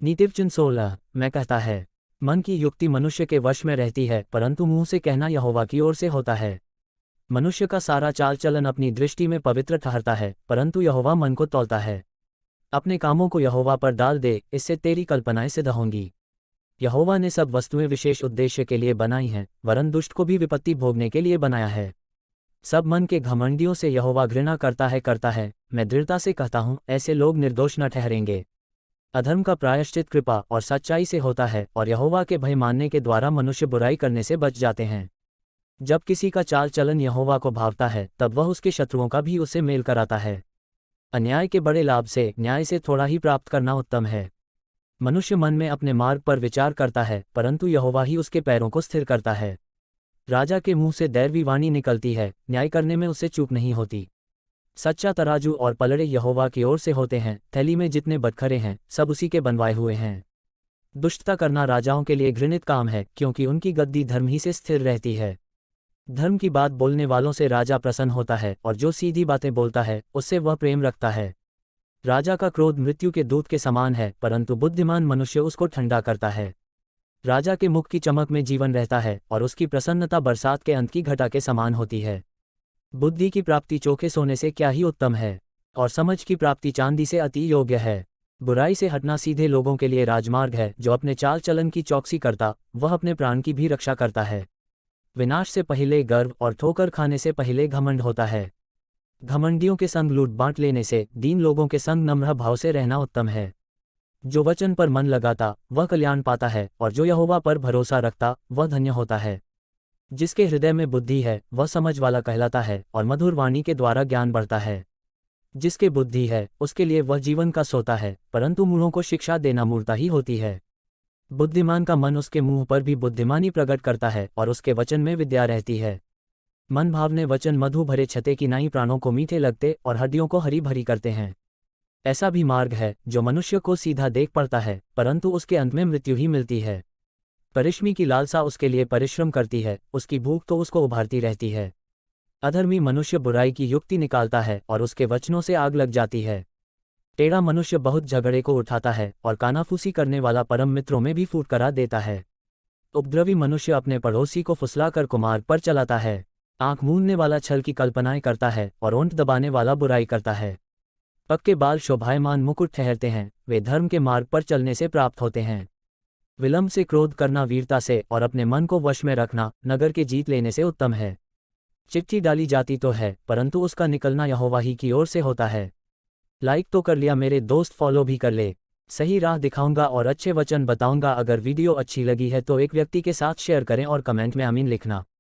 नीतिवचन 16 मैं कहता है। मन की युक्ति मनुष्य के वश में रहती है, परंतु मुंह से कहना यहोवा की ओर से होता है। मनुष्य का सारा चाल चलन अपनी दृष्टि में पवित्र ठहरता है, परंतु यहोवा मन को तौलता है। अपने कामों को यहोवा पर डाल दे, इससे तेरी कल्पनाएं सिद्ध होंगी। यहोवा ने सब वस्तुएं विशेष उद्देश्य के लिए बनाई हैं, वरन दुष्ट को भी विपत्ति भोगने के लिए बनाया है। सब मन के घमंडियों से यहोवा घृणा करता है। मैं दृढ़ता से कहता हूँ, ऐसे लोग निर्दोष न ठहरेंगे। अधर्म का प्रायश्चित कृपा और सच्चाई से होता है, और यहोवा के भय मानने के द्वारा मनुष्य बुराई करने से बच जाते हैं। जब किसी का चाल चलन यहोवा को भावता है, तब वह उसके शत्रुओं का भी उसे मेल कराता है। अन्याय के बड़े लाभ से न्याय से थोड़ा ही प्राप्त करना उत्तम है। मनुष्य मन में अपने मार्ग पर विचार करता है, परंतु यहोवा ही उसके पैरों को स्थिर करता है। राजा के मुंह से दैवी वाणी निकलती है, न्याय करने में उसे चूक नहीं होती। सच्चा तराजू और पलड़े यहोवा की ओर से होते हैं, थैली में जितने बटखरे हैं सब उसी के बनवाए हुए हैं। दुष्टता करना राजाओं के लिए घृणित काम है, क्योंकि उनकी गद्दी धर्म ही से स्थिर रहती है। धर्म की बात बोलने वालों से राजा प्रसन्न होता है, और जो सीधी बातें बोलता है उससे वह प्रेम रखता है। राजा का क्रोध मृत्यु के दूत के समान है, परंतु बुद्धिमान मनुष्य उसको ठंडा करता है। राजा के मुख की चमक में जीवन रहता है, और उसकी प्रसन्नता बरसात के अंत की घटा के समान होती है। बुद्धि की प्राप्ति चोखे सोने से क्या ही उत्तम है, और समझ की प्राप्ति चांदी से अति योग्य है। बुराई से हटना सीधे लोगों के लिए राजमार्ग है, जो अपने चाल चलन की चौकसी करता वह अपने प्राण की भी रक्षा करता है। विनाश से पहले गर्व और ठोकर खाने से पहले घमंड होता है। घमंडियों के संग लूट बांट लेने से दीन लोगों के संग नम्र भाव से रहना उत्तम है। जो वचन पर मन लगाता वह कल्याण पाता है, और जो यहोवा पर भरोसा रखता वह धन्य होता है। जिसके हृदय में बुद्धि है वह समझ वाला कहलाता है, और मधुर वाणी के द्वारा ज्ञान बढ़ता है। जिसके बुद्धि है उसके लिए वह जीवन का सोता है, परंतु मूढ़ों को शिक्षा देना मूर्खता ही होती है। बुद्धिमान का मन उसके मुंह पर भी बुद्धिमानी प्रकट करता है, और उसके वचन में विद्या रहती है। मन भावने वचन मधु भरे छते की नाई प्राणों को मीठे लगते और हड्डियों को हरी भरी करते हैं। ऐसा भी मार्ग है जो मनुष्य को सीधा देख पड़ता है, परंतु उसके अंत में मृत्यु ही मिलती है। परिश्रमी की लालसा उसके लिए परिश्रम करती है, उसकी भूख तो उसको उभारती रहती है। अधर्मी मनुष्य बुराई की युक्ति निकालता है, और उसके वचनों से आग लग जाती है। टेढ़ा मनुष्य बहुत झगड़े को उठाता है, और कानाफूसी करने वाला परम मित्रों में भी फूट करा देता है। उपद्रवी मनुष्य अपने पड़ोसी को फुसलाकर कुमार्ग पर चलाता है। आंख मूंदने वाला छल की कल्पनाएं करता है, और ओंठ दबाने वाला बुराई करता है। पक्के बाल शोभायमान मुकुट ठहरते हैं, वे धर्म के मार्ग पर चलने से प्राप्त होते हैं। विलंब से क्रोध करना वीरता से, और अपने मन को वश में रखना नगर के जीत लेने से उत्तम है। चिट्ठी डाली जाती तो है, परंतु उसका निकलना यहोवा ही की ओर से होता है। लाइक तो कर लिया मेरे दोस्त, फॉलो भी कर ले। सही राह दिखाऊंगा और अच्छे वचन बताऊंगा। अगर वीडियो अच्छी लगी है तो एक व्यक्ति के साथ शेयर करें और कमेंट में आमीन लिखना।